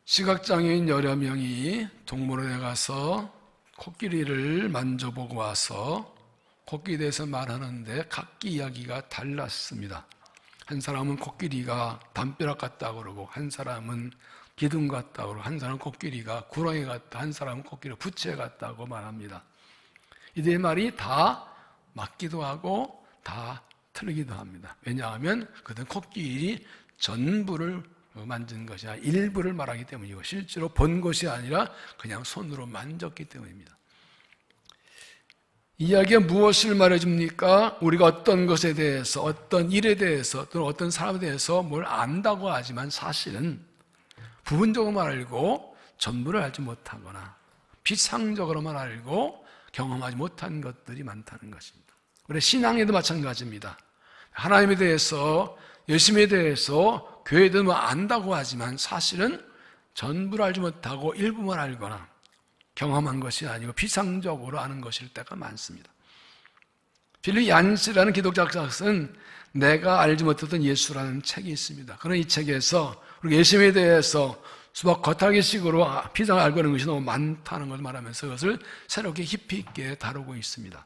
시각장애인 여러 명이 동물원에 가서 코끼리를 만져보고 와서 코끼리에 대해서 말하는데 각기 이야기가 달랐습니다. 한 사람은 코끼리가 담벼락 같다고 그러고, 한 사람은 기둥 같다고 그러고, 한 사람은 코끼리가 구렁이 같다, 한 사람은 코끼리가 부채 같다고 말합니다. 이들의 말이 다 맞기도 하고 다 틀리기도 합니다. 왜냐하면 그들은 코끼리 전부를 만진 것이 아니라 일부를 말하기 때문이고, 실제로 본 것이 아니라 그냥 손으로 만졌기 때문입니다. 이야기가 무엇을 말해줍니까? 우리가 어떤 것에 대해서, 어떤 일에 대해서, 또는 어떤 사람에 대해서 뭘 안다고 하지만 사실은 부분적으로만 알고 전부를 알지 못하거나 비상적으로만 알고 경험하지 못한 것들이 많다는 것입니다. 우리 신앙에도 마찬가지입니다. 하나님에 대해서, 예수님에 대해서 교회도 뭐 안다고 하지만 사실은 전부를 알지 못하고 일부만 알거나 경험한 것이 아니고 비상적으로 아는 것일 때가 많습니다. 빌리 얀스라는 기독자가 쓴 내가 알지 못했던 예수라는 책이 있습니다. 그런 이 책에서 우리 예수님에 대해서 수박 겉핥기식으로 비상을 알고 있는 것이 너무 많다는 것을 말하면서 그것을 새롭게 깊이 있게 다루고 있습니다.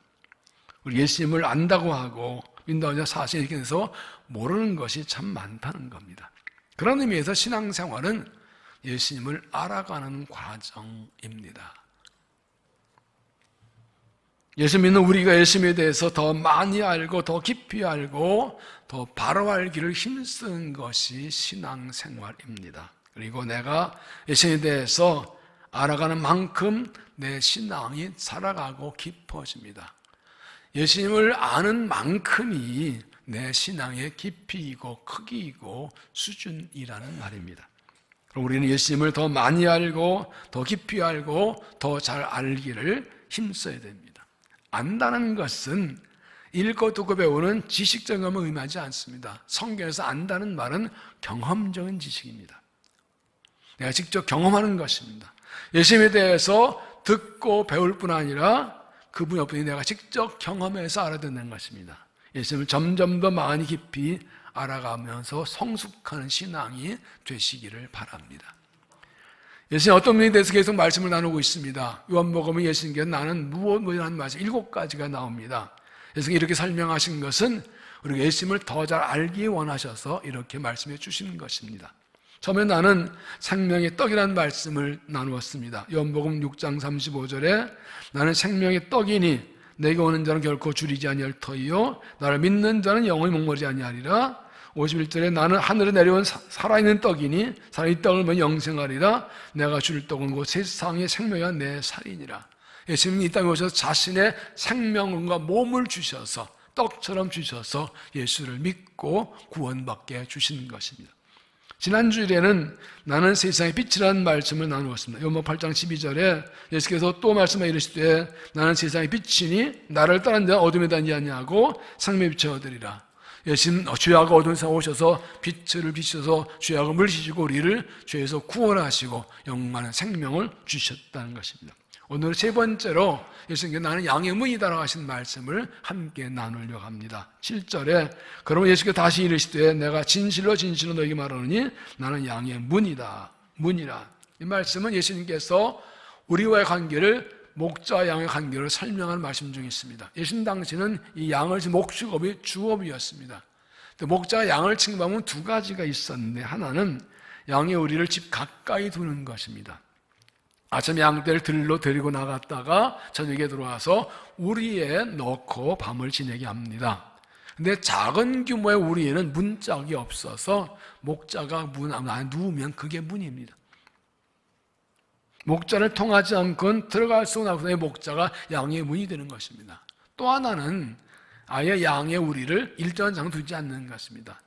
우리 예수님을 안다고 하고 믿는다고 사실 이렇게 해서 모르는 것이 참 많다는 겁니다. 그런 의미에서 신앙생활은 예수님을 알아가는 과정입니다. 예수 믿는 우리가 예수님에 대해서 더 많이 알고 더 깊이 알고 더 바로 알기를 힘쓰는 것이 신앙생활입니다. 그리고 내가 예수님에 대해서 알아가는 만큼 내 신앙이 살아가고 깊어집니다. 예수님을 아는 만큼이 내 신앙의 깊이이고 크기이고 수준이라는 말입니다. 그럼 우리는 예수님을 더 많이 알고 더 깊이 알고 더 잘 알기를 힘써야 됩니다. 안다는 것은 읽고 듣고 배우는 지식적인 것만 의미하지 않습니다. 성경에서 안다는 말은 경험적인 지식입니다. 내가 직접 경험하는 것입니다. 예수님에 대해서 듣고 배울 뿐 아니라 그분이 없으니 내가 직접 경험해서 알아듣는 것입니다. 예수님을 점점 더 많이 깊이 알아가면서 성숙하는 신앙이 되시기를 바랍니다. 예수님 어떤 분에 대해서 계속 말씀을 나누고 있습니다. 요한복음은 예수님께서 나는 무엇이라는 말씀 7가지가 나옵니다. 예수님이 이렇게 설명하신 것은 우리가 예수님을 더 잘 알기 원하셔서 이렇게 말씀해 주시는 것입니다. 처음에 나는 생명의 떡이라는 말씀을 나누었습니다. 요한복음 6장 35절에 나는 생명의 떡이니 내게 오는 자는 결코 줄이지 아니할 터이요 나를 믿는 자는 영원히 목마르지 아니하리라. 51절에 나는 하늘에 내려온 살아있는 떡이니 살아있는 떡을 먹으면 영생하리라. 내가 줄 떡은 곧 세상의 생명이야 내 살이니라. 예수님이 이 땅에 오셔서 자신의 생명과 몸을 주셔서 떡처럼 주셔서 예수를 믿고 구원받게 주시는 것입니다. 지난주일에는 나는 세상의 빛이라는 말씀을 나누었습니다. 요한복음 8장 12절에 예수께서 또 말씀하여 이르시되 나는 세상의 빛이니 나를 따르는 자는 어둠에 다니지 아니하고 생명의 빛을 얻으리라. 예수님 죄악과 어둠에서 오셔서 빛을 비추셔서 죄악을 물리시고 우리를 죄에서 구원하시고 영원한 생명을 주셨다는 것입니다. 오늘 세 번째로 예수님께서 나는 양의 문이다라고 하신 말씀을 함께 나누려고 합니다. 7절에 그러면 예수께서 다시 이르시되 내가 진실로 진실로 너에게 말하노니 나는 양의 문이다. 문이라. 이 말씀은 예수님께서 우리와의 관계를 목자와 양의 관계를 설명하는 말씀 중에 있습니다. 예수님 당시는 이 양을 목축업이 주업이었습니다. 목자가 양을 칭송하면 두 가지가 있었는데 하나는 양의 우리를 집 가까이 두는 것입니다. 아침 양떼를 들로 데리고 나갔다가 저녁에 들어와서 우리에 넣고 밤을 지내게 합니다. 근데 작은 규모의 우리에는 문짝이 없어서 목자가 문 안에 누우면 그게 문입니다. 목자를 통하지 않고는 들어갈 수 없는 목자가 양의 문이 되는 것입니다. 또 하나는 아예 양의 우리를 일정한 장소에 두지 않는 것입니다.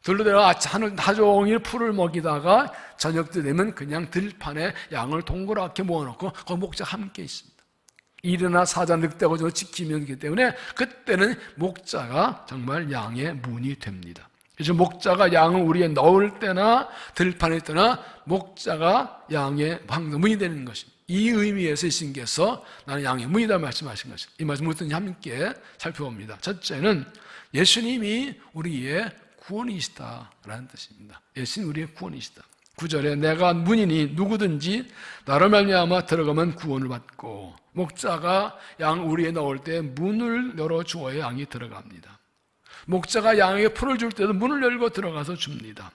들로 내가 하루 종일 풀을 먹이다가 저녁 때 되면 그냥 들판에 양을 동그랗게 모아놓고 그 목자가 함께 있습니다. 일이나 사자, 늑대가 저 지키면 되기 때문에 그때는 목자가 정말 양의 문이 됩니다. 그래서 목자가 양을 우리에 넣을 때나 들판에 있거나 목자가 양의 문이 되는 것입니다. 이 의미에서 예수님께서 나는 양의 문이다 말씀하신 것입니다. 이 말씀 무엇인지 함께 살펴봅니다. 첫째는 예수님이 우리의 구원이시다라는 뜻입니다. 예수님 우리의 구원이시다. 9절에 내가 문이니 누구든지 나로 말미암아 들어가면 구원을 받고, 목자가 양 우리에 넣을 때 문을 열어주어야 양이 들어갑니다. 목자가 양에게 풀을 줄 때도 문을 열고 들어가서 줍니다.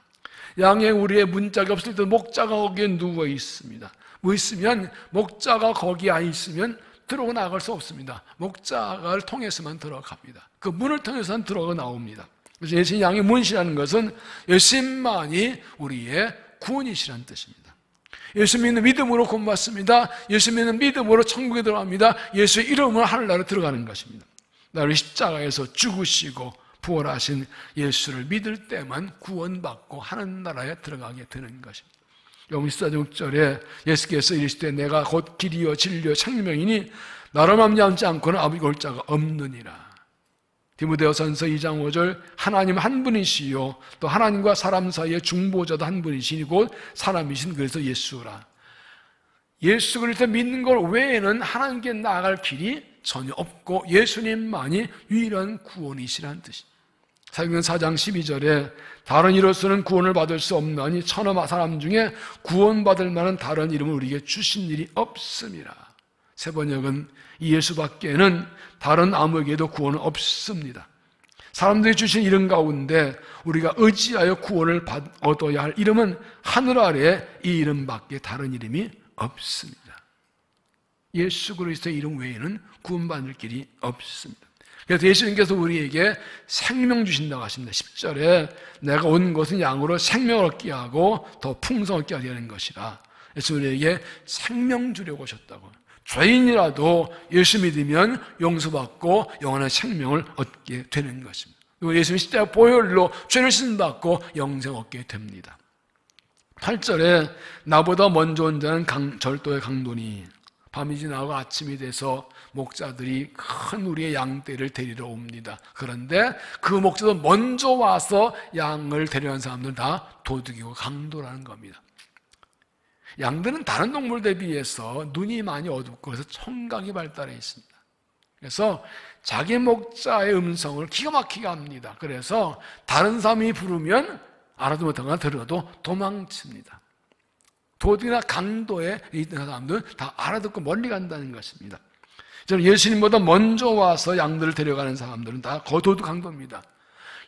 양의 우리의 문짝이 없을 때도 목자가 거기에 누워 있습니다. 뭐 있으면 목자가 거기 안 있으면 들어오고 나갈 수 없습니다. 목자를 통해서만 들어갑니다. 그 문을 통해서만 들어가 나옵니다. 그래서 예수님 양의 문이라는 것은 예수님만이 우리의 구원이시라는 뜻입니다. 예수 믿는 믿음으로 구원받습니다. 예수 믿는 믿음으로 천국에 들어갑니다. 예수의 이름으로 하늘나라로 들어가는 것입니다. 나를 십자가에서 죽으시고 부활하신 예수를 믿을 때만 구원받고 하늘나라에 들어가게 되는 것입니다. 요한일서 6절에 예수께서 이르시되 내가 곧 길이요 진리요 생명이니 나로 말미암지 않고는 아버지께 올 자가 없느니라. 디모데후전서 2장 5절 하나님 한 분이시요 또 하나님과 사람 사이의 중보자도 한 분이시니 곧 사람이신 그래서 예수라. 예수 그리스도 믿는 것 외에는 하나님께 나아갈 길이 전혀 없고 예수님만이 유일한 구원이시라는 뜻입니다. 사도행전 4장 12절에 다른 이로서는 구원을 받을 수 없나니 천하 사람 중에 구원받을 만한 다른 이름을 우리에게 주신 일이 없음이라. 세 번역은 이 예수밖에는 다른 아무에게도 구원은 없습니다. 사람들이 주신 이름 가운데 우리가 의지하여 구원을 얻어야 할 이름은 하늘 아래 이 이름밖에 다른 이름이 없습니다. 예수 그리스도의 이름 외에는 구원받을 길이 없습니다. 그래서 예수님께서 우리에게 생명 주신다고 하십니다. 10절에 내가 온 것은 양으로 생명을 얻게 하고 더 풍성을 얻게 하려는 것이라. 예수 우리에게 생명 주려고 오셨다고. 죄인이라도 예수 믿으면 용서받고 영원한 생명을 얻게 되는 것입니다. 그리고 예수님 십자가 보혈로 죄를 씻음받고 영생 얻게 됩니다. 8절에 나보다 먼저 온 자는 절도의 강도니 밤이 지나고 아침이 돼서 목자들이 큰 우리의 양떼를 데리러 옵니다. 그런데 그 목자도 먼저 와서 양을 데려간 사람들은 다 도둑이고 강도라는 겁니다. 양들은 다른 동물들에 비해서 눈이 많이 어둡고 그래서 청각이 발달해 있습니다. 그래서 자기 목자의 음성을 기가 막히게 합니다. 그래서 다른 사람이 부르면 알아도 못하거나 들어도 도망칩니다. 도둑이나 강도에 있는 사람들은 다 알아듣고 멀리 간다는 것입니다. 예수님보다 먼저 와서 양들을 데려가는 사람들은 다 도둑 강도입니다.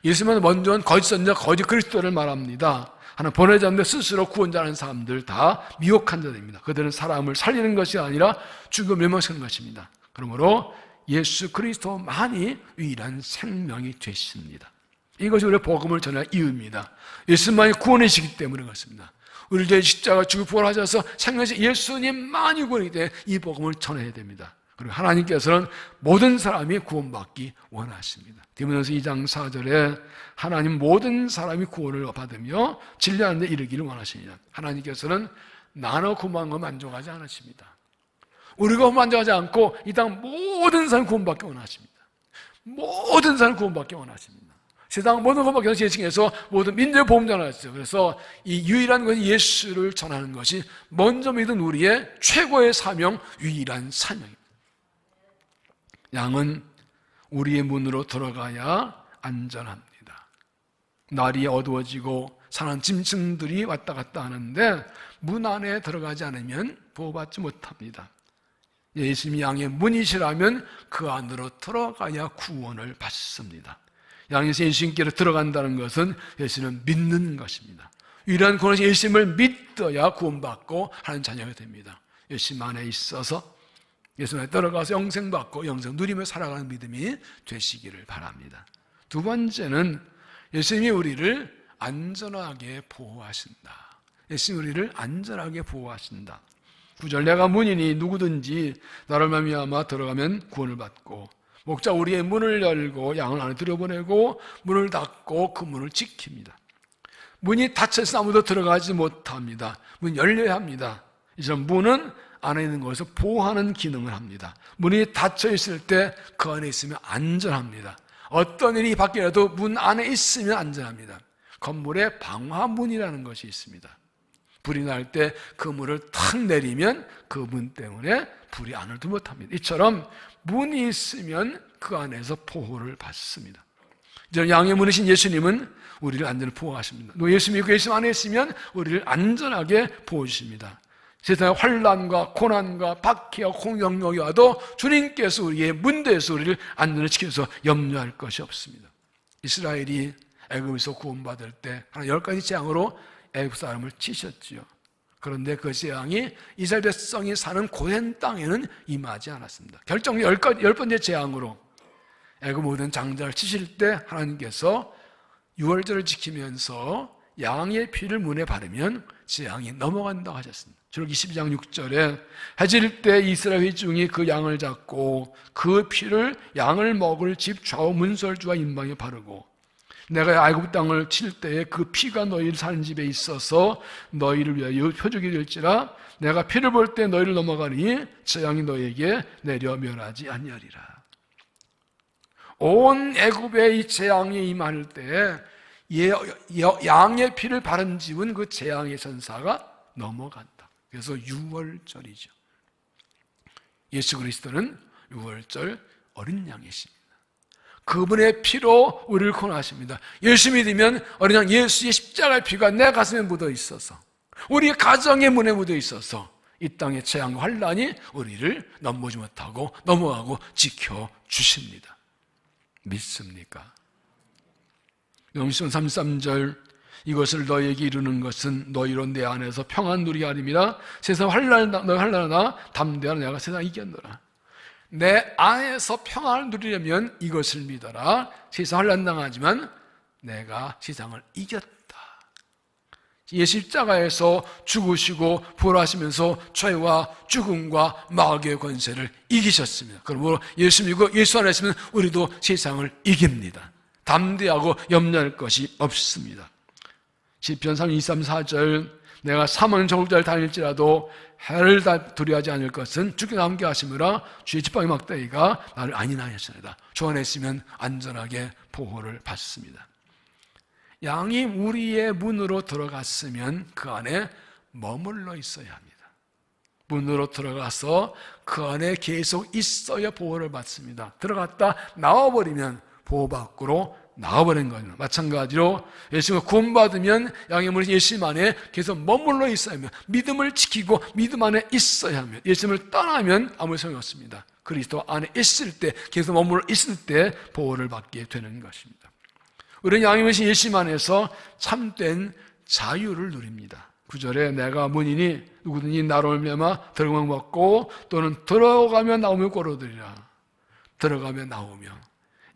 예수님보다 먼저 온 거짓 선지자 거짓 그리스도를 말합니다. 하나 보내지 않는데 스스로 구원자라는 사람들 다 미혹한 자들입니다. 그들은 사람을 살리는 것이 아니라 죽음을 멸망시키는 것입니다. 그러므로 예수 그리스도만이 유일한 생명이 되십니다. 이것이 우리의 복음을 전할 이유입니다. 예수님만이 구원이시기 때문에 그렇습니다. 우리를 위해 십자가 죽고 부활하셔서 생명하신 예수님만이 구원이기 때문에 이 복음을 전해야 됩니다. 그리고 하나님께서는 모든 사람이 구원받기 원하십니다. 디모데후서 2장 4절에 하나님 모든 사람이 구원을 받으며 진리하는 데 이르기를 원하십니다. 하나님께서는 나눠 구원한 것 만족하지 않으십니다. 우리가 만족하지 않고 이 땅 모든 사람 구원받기 원하십니다. 모든 사람 구원받기 원하십니다. 세상 모든 구원받기 원하시는 예수께서 모든 민족의 복음전을 하셨어요. 그래서 이 유일한 것이 예수를 전하는 것이 먼저 믿은 우리의 최고의 사명, 유일한 사명입니다. 양은 우리의 문으로 들어가야 안전합니다. 날이 어두워지고 사는 짐승들이 왔다 갔다 하는데 문 안에 들어가지 않으면 보호받지 못합니다. 예수님이 양의 문이시라면 그 안으로 들어가야 구원을 받습니다. 양에서 예수님께로 들어간다는 것은 예수님을 믿는 것입니다. 유일한 구원은 예수님을 믿어야 구원받고 하는 자녀가 됩니다. 예수님 안에 있어서 예수님 안에 들어가서 영생받고 영생 누리며 살아가는 믿음이 되시기를 바랍니다. 두 번째는 예수님이 우리를 안전하게 보호하신다. 예수님이 우리를 안전하게 보호하신다. 9절 내가 문이니 누구든지 나를 말미암아 들어가면 구원을 받고 목자 우리의 문을 열고 양을 안에 들여보내고 문을 닫고 그 문을 지킵니다. 문이 닫혀서 아무도 들어가지 못합니다. 문이 열려야 합니다. 이제 문은 안에 있는 것을 보호하는 기능을 합니다. 문이 닫혀 있을 때 그 안에 있으면 안전합니다. 어떤 일이 밖이라도 문 안에 있으면 안전합니다. 건물에 방화문이라는 것이 있습니다. 불이 날 때 그 문을 탁 내리면 그 문 때문에 불이 안을 못합니다. 이처럼 문이 있으면 그 안에서 보호를 받습니다. 양의 문이신 예수님은 우리를 안전히 보호하십니다. 예수 믿고 예수 안에 있으면 우리를 안전하게 보호주십니다. 세상의 환난과 고난과 박해와 공격력이 와도 주님께서 우리의 문대에서 우리를 안전히 지켜서 염려할 것이 없습니다. 이스라엘이 애굽에서 구원받을 때 한 10가지 재앙으로 애굽 사람을 치셨지요. 그런데 그 재앙이 이스라엘 백성이 사는 고센 땅에는 임하지 않았습니다. 결정적 10번째 재앙으로 애굽 모든 장자를 치실 때 하나님께서 유월절을 지키면서 양의 피를 문에 바르면 재앙이 넘어간다고 하셨습니다. 출애굽기 12장 6절에 해질 때 이스라엘 회중이 그 양을 잡고 그 피를 양을 먹을 집 좌우 문설주와 인방에 바르고 내가 애굽 땅을 칠 때에 그 피가 너희를 사는 집에 있어서 너희를 위하여 표적이 될지라 내가 피를 볼 때 너희를 넘어가니 재앙이 너희에게 내려 멸하지 아니하리라. 온 애굽에 이 재앙이 임할 때 양의 피를 바른 집은 그 재앙의 전사가 넘어간다. 그래서 유월절이죠. 예수 그리스도는 유월절 어린 양이십니다. 그분의 피로 우리를 구원하십니다. 예수 믿으면 어린 양 예수의 십자가의 피가 내 가슴에 묻어 있어서 우리 가정의 문에 묻어 있어서 이 땅의 재앙과 환난이 우리를 넘보지 못하고 넘어가고 지켜주십니다. 믿습니까? 영시편 33절 이것을 너희에게 이루는 것은 너희로 내 안에서 평안 누리게 하림이라. 세상 환난하나 담대하라. 내가 세상 이겼노라. 내 안에서 평안을 누리려면 이것을 믿어라. 세상 환난당하지만 내가 세상을 이겼다. 예수 십자가에서 죽으시고 부활하시면서 죄와 죽음과 마귀의 권세를 이기셨습니다. 그러므로 예수 믿고 예수 안에 있으면 우리도 세상을 이깁니다. 담대하고 염려할 것이 없습니다. 시편 32, 4절 내가 사망 정국자를 다닐지라도 해를 두려워하지 않을 것은 주께서 함께 하심이라. 주의 지팡이 막대기가 나를 안위하였으리다. 주 안에 있으면 안전하게 보호를 받습니다. 양이 우리의 문으로 들어갔으면 그 안에 머물러 있어야 합니다. 문으로 들어가서 그 안에 계속 있어야 보호를 받습니다. 들어갔다 나와버리면 보호 밖으로 나와버린 거예요. 마찬가지로 예수가 구원받으면 양의 문이 예수님 안에 계속 머물러 있어야 하며 믿음을 지키고 믿음 안에 있어야 하며 예수님을 떠나면 아무 소용이 없습니다. 그리스도 안에 있을 때 계속 머물러 있을 때 보호를 받게 되는 것입니다. 우리는 양의 문이신 예수님 안에서 참된 자유를 누립니다. 9절에 내가 문이니 누구든지 나로 말미암아 들어가면 먹고 또는 들어가며 나오며 꼴얻으리라. 들어가며 나오며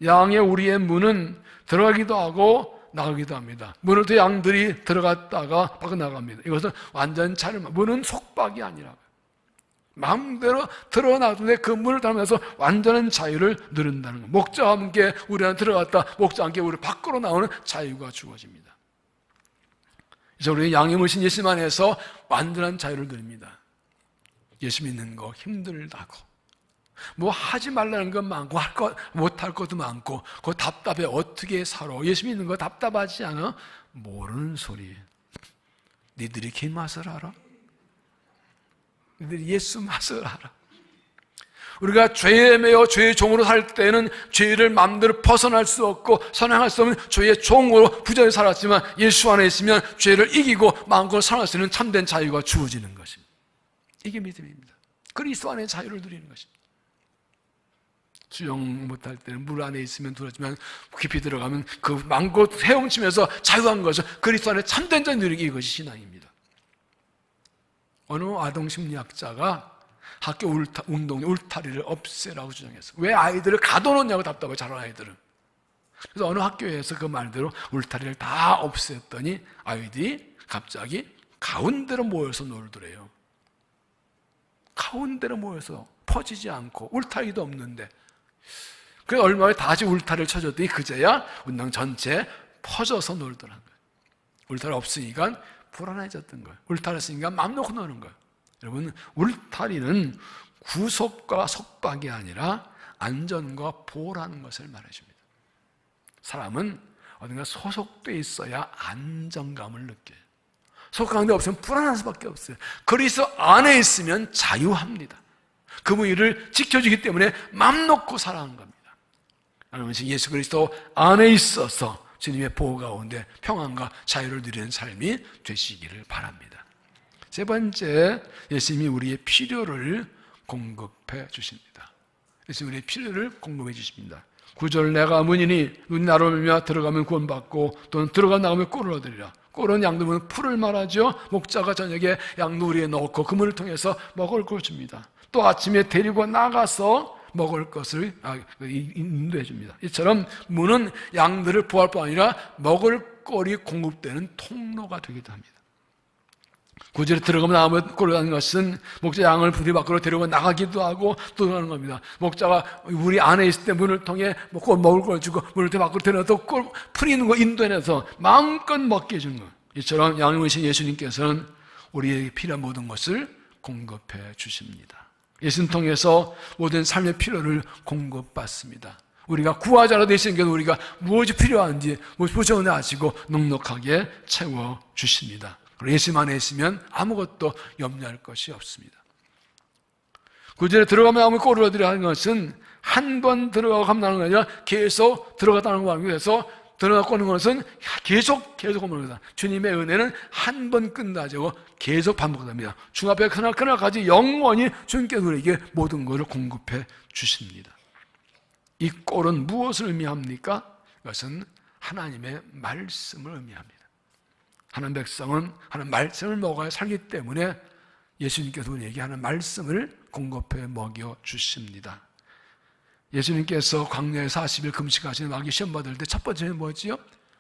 양의 우리의 문은 들어가기도 하고 나가기도 합니다. 문을 통해 양들이 들어갔다가 밖으로 나갑니다. 이것은 완전 자유. 문은 속박이 아니라 마음대로 들어나가는데 그 문을 닫으면서 완전한 자유를 누린다는 것. 목자와 함께 우리 안에 들어갔다 목자와 함께 우리 밖으로 나오는 자유가 주어집니다. 그래서 우리 양의 문이신 예수님 안에서 완전한 자유를 누립니다. 예수 믿는 거 힘들다고 뭐 하지 말라는 건 많고 못할 것도 많고 그거 답답해. 어떻게 살아? 예수 믿는 거 답답하지 않아? 모르는 소리. 니들이 그 맛을 알아? 니들이 예수 맛을 알아? 우리가 죄에 매여 죄의 종으로 살 때는 죄를 마음대로 벗어날 수 없고 선행할 수 없는 죄의 종으로 부자에 살았지만 예수 안에 있으면 죄를 이기고 마음껏 살아갈 수 있는 참된 자유가 주어지는 것입니다. 이게 믿음입니다. 그리스도 안에 자유를 누리는 것입니다. 수영 못할 때는 물 안에 있으면 두렵지만 깊이 들어가면 그 마음껏 헤엄치면서 자유한 것을 그리스도 안에 참된 자유 누리기, 이것이 신앙입니다. 어느 아동심리학자가 학교 운동의 울타리를 없애라고 주장했어요. 왜 아이들을 가둬놓냐고 답답해, 자란 아이들은. 그래서 어느 학교에서 그 말대로 울타리를 다 없앴더니 아이들이 갑자기 가운데로 모여서 놀더래요. 가운데로 모여서 퍼지지 않고 울타리도 없는데, 그래서 얼마 후에 다시 울타리를 쳐줬더니 그제야 운동 전체에 퍼져서 놀더라는 거예요. 울타리 없으니까 불안해졌던 거예요. 울타리 있으니까 맘 놓고 노는 거예요. 여러분, 울타리는 구속과 속박이 아니라 안전과 보호라는 것을 말해줍니다. 사람은 어딘가 소속돼 있어야 안정감을 느껴요. 소속감이 없으면 불안할 수밖에 없어요. 그리스도 안에 있으면 자유합니다. 그분이 이를 지켜주기 때문에 맘 놓고 살아가는 겁니다. 하나님 예수 그리스도 안에 있어서 주님의 보호 가운데 평안과 자유를 누리는 삶이 되시기를 바랍니다. 세 번째, 예수님이 우리의 필요를 공급해 주십니다. 예수님이 우리의 필요를 공급해 주십니다. 9절 내가 문이니 눈이 나로 말미암아 들어가면 구원받고 또는 들어가 나가면 꼴을 얻으리라. 꼴은 양도 보면 풀을 말하죠. 목자가 저녁에 양누리에 넣고 그 문을 통해서 먹을 걸 줍니다. 또 아침에 데리고 나가서 먹을 것을 인도해 줍니다. 이처럼 문은 양들을 보호할 뿐 아니라 먹을 거리 공급되는 통로가 되기도 합니다. 9절에 들어가면 나가면 꼴을 하는 것은 목자 양을 부디 밖으로 데리고 나가기도 하고 또 그러는 겁니다. 목자가 우리 안에 있을 때 문을 통해 꼴 먹을 걸 주고 문을 통해 밖으로 데려가서 꼴 풀이는 거 인도해내서 마음껏 먹게 해주는 것. 이처럼 양육이신 예수님께서는 우리에게 필요한 모든 것을 공급해 주십니다. 예수님 통해서 모든 삶의 필요를 공급받습니다. 우리가 구하자로 되시는 우리가 무엇이 필요한지 무엇이 아시고 넉넉하게 채워주십니다. 예수님 안에 있으면 아무것도 염려할 것이 없습니다. 9절에 들어가면 아무 꼴을 얻으려 하는 것은 한 번 들어가고 나는 게 아니라 계속 들어갔다는 거 그래서 들어가고 오는 것은 계속 오는 거다. 주님의 은혜는 한 번 끝나지 않고 계속 반복됩니다. 주 앞에 그날까지 영원히 주님께서 우리에게 모든 것을 공급해 주십니다. 이 꼴은 무엇을 의미합니까? 이것은 하나님의 말씀을 의미합니다. 하나님 백성은 하나님 말씀을 먹어야 살기 때문에 예수님께서 우리에게 하는 말씀을 공급해 먹여 주십니다. 예수님께서 광야에 40일 금식하시는 마귀 시험 받을 때 첫 번째는 뭐였지요?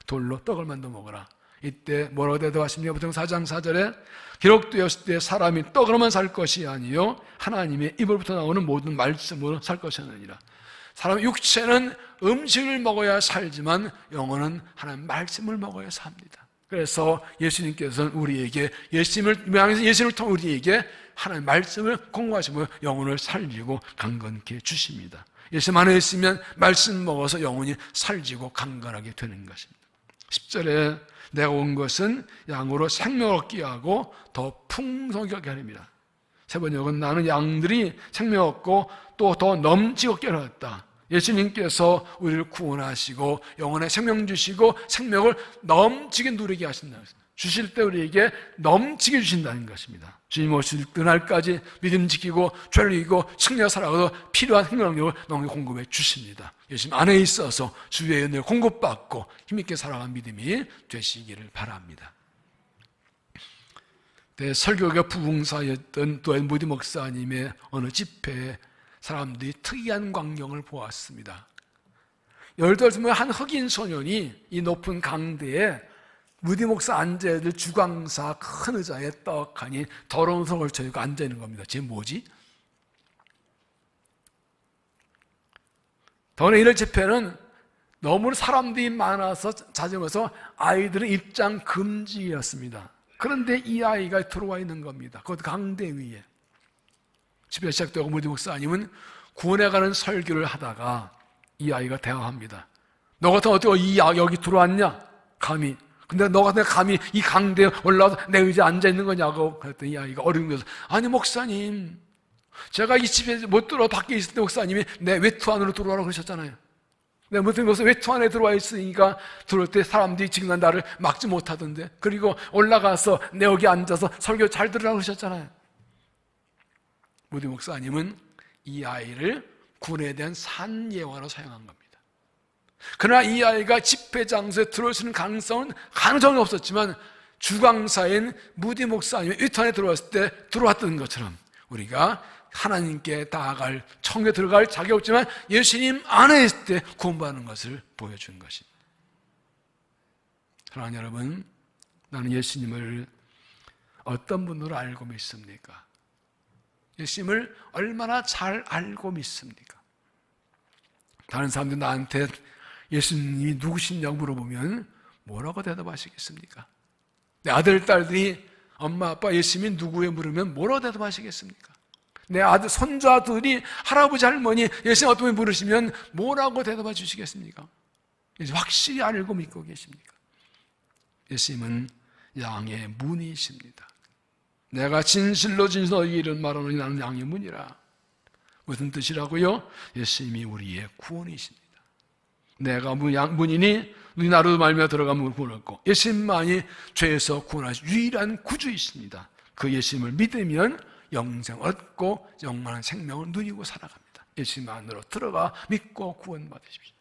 돌로 떡을 만들어 먹어라. 이때 뭐라고 대답하십니까? 보통 4장 4절에 기록되었을 때 사람이 떡으로만 살 것이 아니요 하나님의 입으로부터 나오는 모든 말씀으로 살 것이 아니라. 사람의 육체는 음식을 먹어야 살지만 영혼은 하나님 말씀을 먹어야 삽니다. 그래서 예수님께서는 우리에게 예수님을 통해 우리에게 하나님 말씀을 공부하시고 영혼을 살리고 강건케 주십니다. 예수님 안에 있으면 말씀 먹어서 영혼이 살지고 강건하게 되는 것입니다. 10절에 내가 온 것은 양으로 생명을 얻게 하고 더 풍성하게 하게 합니다. 세 번역은 나는 양들이 생명 얻고 또 더 넘치게 얻게 하였다. 예수님께서 우리를 구원하시고 영혼에 생명 주시고 생명을 넘치게 누리게 하신다. 주실 때 우리에게 넘치게 주신다는 것입니다. 주님 오실 그날까지 믿음 지키고 죄를 이기고 승리하여 살아가서 필요한 생명력을 너무 공급해 주십니다. 예수님 안에 있어서 주의 은혜를 공급받고 힘있게 살아가는 믿음이 되시기를 바랍니다. 설교가 부흥사였던 또 무디 목사님의 어느 집회에 사람들이 특이한 광경을 보았습니다. 18살 한 흑인 소년이 이 높은 강대에 무디 목사 앉아있는 주광사 큰 의자에 떡하니 더러운 속을 쳐입고 앉아있는 겁니다. 쟤 뭐지? 더는 이런 집회는 너무 사람들이 많아서 잦으면서 아이들은 입장 금지였습니다. 그런데 이 아이가 들어와 있는 겁니다. 그것도 강대 위에. 집회 시작되고 무디 목사님은 구원해가는 설교를 하다가 이 아이가 대화합니다. 너 같으면 어떻게 여기 들어왔냐? 감히. 근데 너 같으면 감히 이 강대에 올라와서 내 의자에 앉아있는 거냐고. 그랬더니 이 아이가 어려우면서 아니 목사님 제가 이 집에 못 들어와 밖에 있을 때 목사님이 내 외투 안으로 들어와라고 그러셨잖아요. 내가 무슨 외투 안에 들어와 있으니까 들어올 때 사람들이 지금 나를 막지 못하던데 그리고 올라가서 내 여기 앉아서 설교 잘 들으라고 그러셨잖아요. 무디 목사님은 이 아이를 구원에 대한 산예화로 사용한 겁니다. 그러나 이 아이가 집회 장소에 들어올 수 있는 가능성은 가능성이 없었지만 주강사인 무디 목사님의 위탄에 들어왔을 때 들어왔던 것처럼 우리가 하나님께 나아갈 청에 들어갈 자격이 없지만 예수님 안에 있을 때 구원받는 것을 보여준 것입니다. 사랑하는 여러분, 나는 예수님을 어떤 분으로 알고 믿습니까? 예수님을 얼마나 잘 알고 믿습니까? 다른 사람들 나한테 예수님이 누구시냐고 물어보면 뭐라고 대답하시겠습니까? 내 아들, 딸들이 엄마, 아빠 예수님이 누구에 물으면 뭐라고 대답하시겠습니까? 내 아들, 손자들이 할아버지, 할머니 예수님 어떤 분이 물으시면 뭐라고 대답해 주시겠습니까? 확실히 알고 믿고 계십니까? 예수님은 양의 문이십니다. 내가 진실로 너희에게 이런 말하노니 나는 양의 문이라. 무슨 뜻이라고요? 예수님이 우리의 구원이십니다. 내가 문이니 눈이 나로 말미암아 들어가면 구원을 얻고, 예수님만이 죄에서 구원하신 유일한 구주이십니다. 그 예수님을 믿으면 영생을 얻고 영원한 생명을 누리고 살아갑니다. 예수님 안으로 들어가 믿고 구원받으십시오.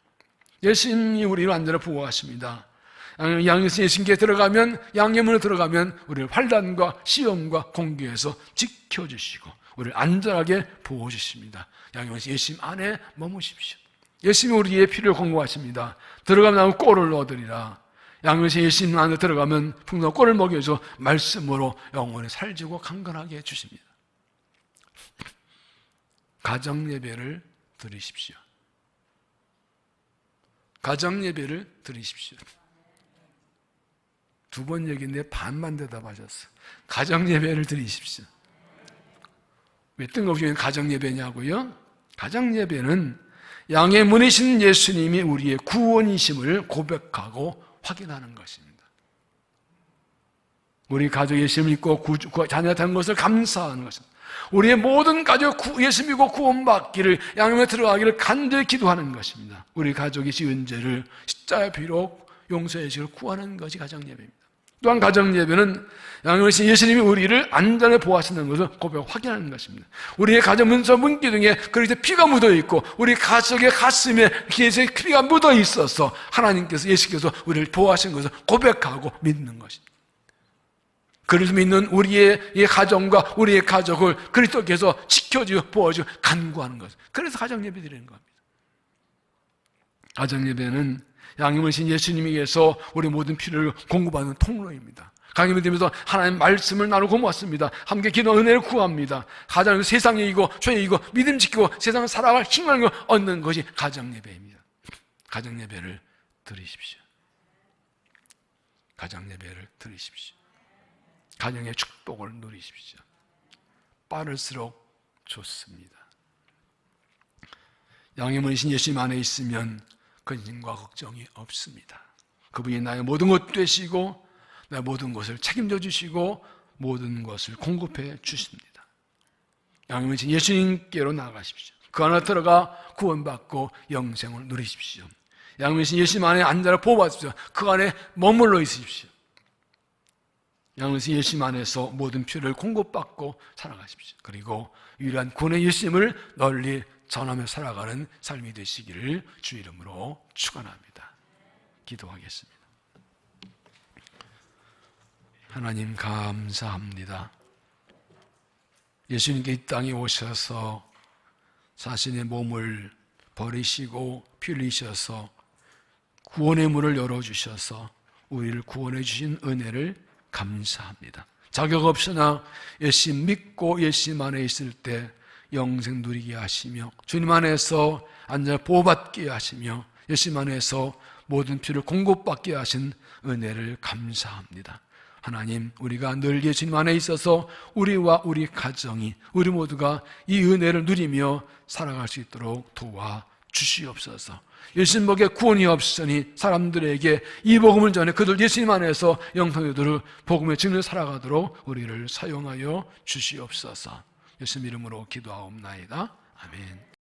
예수님이 우리를 완전히 보호하십니다. 예수님께 들어가면, 양해문으로 들어가면 우리를 환난과 시험과 공격에서 지켜주시고 우리를 안전하게 보호주십니다. 예수님 안에 머무십시오. 예수님이 우리의 피를 공급하십니다. 들어가면 나무 꼴을 얻으리라. 예수님 안에 들어가면 풍성한 꼴을 먹여줘 말씀으로 영원히 살지고 강건하게 해주십니다. 가정예배를 드리십시오. 가정예배를 드리십시오. 두 번 얘기인데 반만 대답하셨어. 가정예배를 드리십시오. 왜 뜬금없이 가정예배냐고요? 가정예배는 양의 문이신 예수님이 우리의 구원이심을 고백하고 확인하는 것입니다. 우리 가족이 예수님을 믿고 자녀가 된 것을 감사하는 것입니다. 우리의 모든 가족 예수 믿고 구원받기를, 양육에 들어가기를 간절히 기도하는 것입니다. 우리 가족이 지은 죄를 십자가의 피로 용서해 주시기를 구하는 것이 가정예배입니다. 또한 가정예배는 양육하신 예수님이 우리를 안전에 보호하시는 것을 고백 확인하는 것입니다. 우리의 가정 문서 문기둥에 그리스도의 피가 묻어 있고 우리 가족의 가슴에 예수의 피가 묻어 있어서 하나님께서, 예수께서 우리를 보호하신 것을 고백하고 믿는 것입니다. 그리스도 믿는 우리의 가정과 우리의 가족을 그리스도께서 지켜주고 보호주고 간구하는 것. 그래서 가정예배 드리는 겁니다. 가정예배는 양육하신 예수님에게서 우리 모든 필요를 공급하는 통로입니다. 강의를 드리면서 하나님 말씀을 나누고 모았습니다. 함께 기도 은혜를 구합니다. 가정에서 세상에 이고 죄에 이고 믿음 지키고 세상을 살아갈 힘을 얻는 것이 가정예배입니다. 가정예배를 드리십시오. 가정예배를 드리십시오. 가정의 축복을 누리십시오. 빠를수록 좋습니다. 양의 문이신 예수님 안에 있으면 근심과 걱정이 없습니다. 그분이 나의 모든 것 되시고 나의 모든 것을 책임져 주시고 모든 것을 공급해 주십니다. 양의 문이신 예수님께로 나아가십시오. 그 안에 들어가 구원받고 영생을 누리십시오. 양의 문이신 예수님 안에 안전을 보호받으십시오. 그 안에 머물러 있으십시오. 양의 예수님 안에서 모든 필요를 공급받고 살아가십시오. 그리고 유일한 구원의 예수님을 널리 전하며 살아가는 삶이 되시기를 주 이름으로 축원합니다. 기도하겠습니다. 하나님 감사합니다. 예수님께 이 땅에 오셔서 자신의 몸을 버리시고 피 흘리셔서 구원의 문을 열어주셔서 우리를 구원해 주신 은혜를 감사합니다. 자격 없으나 예수님 믿고 예수님 안에 있을 때 영생 누리게 하시며 주님 안에서 안전을 보호받게 하시며 예수님 안에서 모든 필요를 공급받게 하신 은혜를 감사합니다. 하나님, 우리가 늘 예수님 안에 있어서 우리와 우리 가정이, 우리 모두가 이 은혜를 누리며 살아갈 수 있도록 도와 주시옵소서. 예수님 복에 구원이 없으니 사람들에게 이 복음을 전해 그들 예수님 안에서 영성이들을 복음의 증을 살아가도록 우리를 사용하여 주시옵소서. 예수님 이름으로 기도하옵나이다. 아멘.